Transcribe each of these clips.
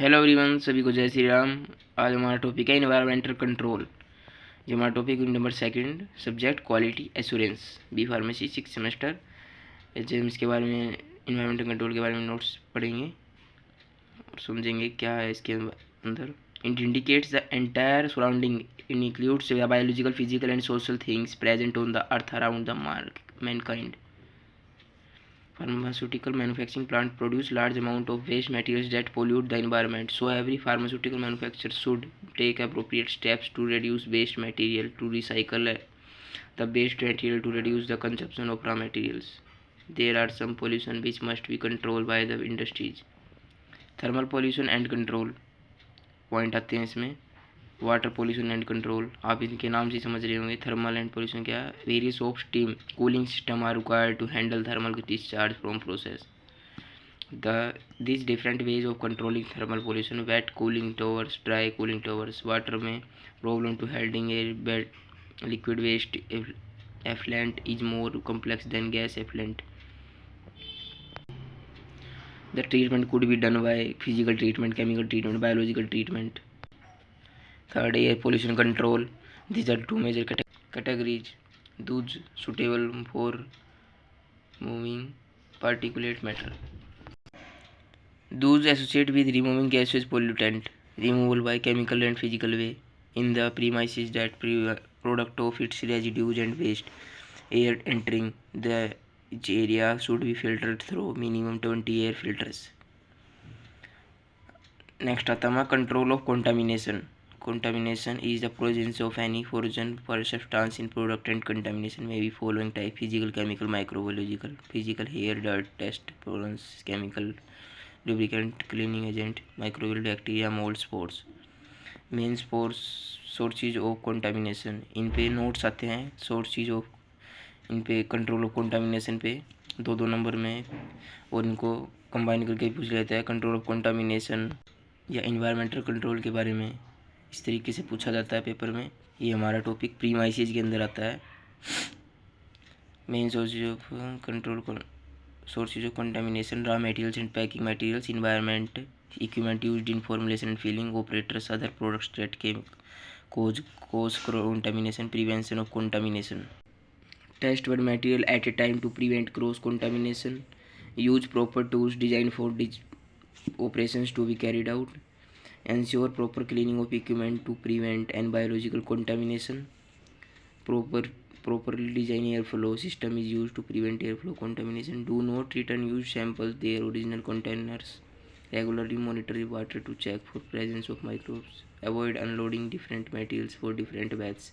Hello everyone, सभी को जय श्री राम। आज हमारा टॉपिक है इन्वायरमेंटल कंट्रोल। जो हमारा topic number second, subject quality assurance, B pharmacy 6 semester. James के बारे में, इन्वायरमेंटल कंट्रोल के बारे में नोट्स पढ़ेंगे और समझेंगे क्या है इसके अंदर। It indicates the entire surrounding, in includes biological, physical and social things present on the earth around the Mankind. Pharmaceutical manufacturing plant produce large amount of waste materials that pollute the environment. So every pharmaceutical manufacturer should take appropriate steps to reduce waste material, to recycle the waste material, to reduce the consumption of raw materials. There are some pollution which must be controlled by the industries. Thermal pollution and control point आते हैं इसमें. Water pollution and control, आप इनके नाम से समझ रहे होंगे. थर्मल एंड पोल्यूशन क्या है? Various of steam cooling system are required to handle thermal discharge from process. These different ways of controlling thermal pollution: wet cooling towers, dry cooling towers. Water में problem to handling a liquid waste effluent is more complex than gas effluent. The treatment could be done by physical treatment, chemical treatment, biological treatment. Third, air pollution control. These are two major categories. Those suitable for moving particulate matter. Those associated with removing gaseous pollutant, removal by chemical and physical way, in the premises that product of its residues and waste air entering the area should be filtered through minimum 20 air filters. Next आता है control of contamination. Contamination is the presence of any foreign substance in product, and contamination may be following type: physical, chemical, microbiological. Physical, hair, dirt, test, pollens, chemical, lubricant, cleaning agent, microbial, bacteria, mold, spores. Main sources of contamination, इन पे notes आते हैं. Sources of, इन पे control of contamination पे दो number में, और इनको कंबाइन करके पूछ लेता है. कंट्रोल ऑफ कंटामिनेशन या इन्वायरमेंटल कंट्रोल के बारे में इस तरीके से पूछा जाता है पेपर में. ये हमारा टॉपिक प्रीमाइसेज के अंदर आता है. Main sources of control, sources of contamination: raw materials and packing materials, environment, equipment used in formulation and filling, operators, other products that can cause contamination, prevention of contamination. Test one material at a time to prevent cross contamination. Use proper tools designed for operations to be carried out. Ensure proper cleaning of equipment to prevent and biological contamination. Properly design airflow system is used to prevent airflow contamination. Do not return used samples their original containers. Regularly monitor the water to check for presence of microbes. Avoid unloading different materials for different batches.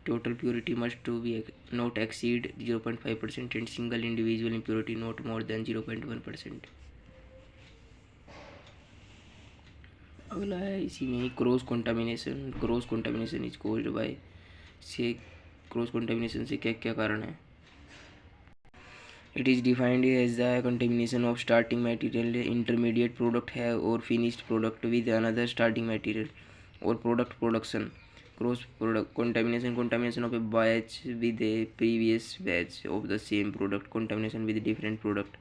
Total purity must be not exceed 0.5% and single individual impurity not more than 0.1%. अगला है इसी में ही cross contamination. Cross contamination is caused by, से cross contamination से क्या क्या कारण है? It is defined as the contamination of starting material, intermediate product है और finished product with another starting material, और product production. Cross product contamination of a batch with a previous batch of the same product. Contamination with different product.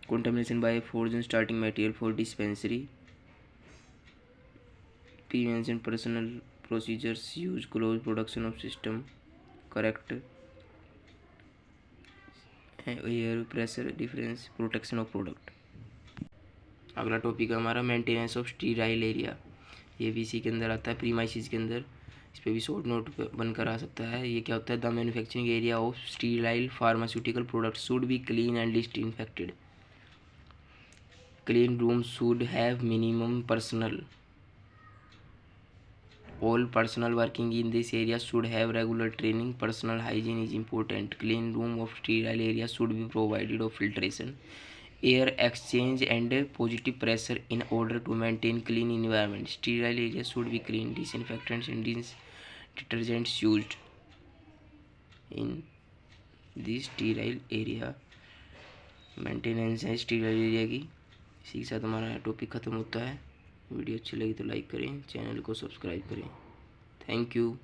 Contamination by a foreign starting material for dispensary. Prevention personal procedures use close production of system, correct air pressure difference, protection of product. अगला topic है हमारा maintenance of sterile area. ये भी इसी के अंदर आता है, प्रीमाइसिस के अंदर. इस पर भी शॉर्ट नोट बनकर आ सकता है. ये क्या होता है? The manufacturing area of sterile pharmaceutical product should be clean and disinfected. Clean room should have minimum personal. All personnel working in this area should have regular training. Personal hygiene is important. Clean room of sterile area should be provided of filtration, air exchange and positive pressure in order to maintain clean environment. Sterile area should be clean. Disinfectants and detergents used in this sterile area. Maintenance है sterile area की. इसी के साथ हमारा topic ख़त्म होता है. Video अच्छी लगी तो लाइक करें, चैनल को सब्सक्राइब करें. Thank you.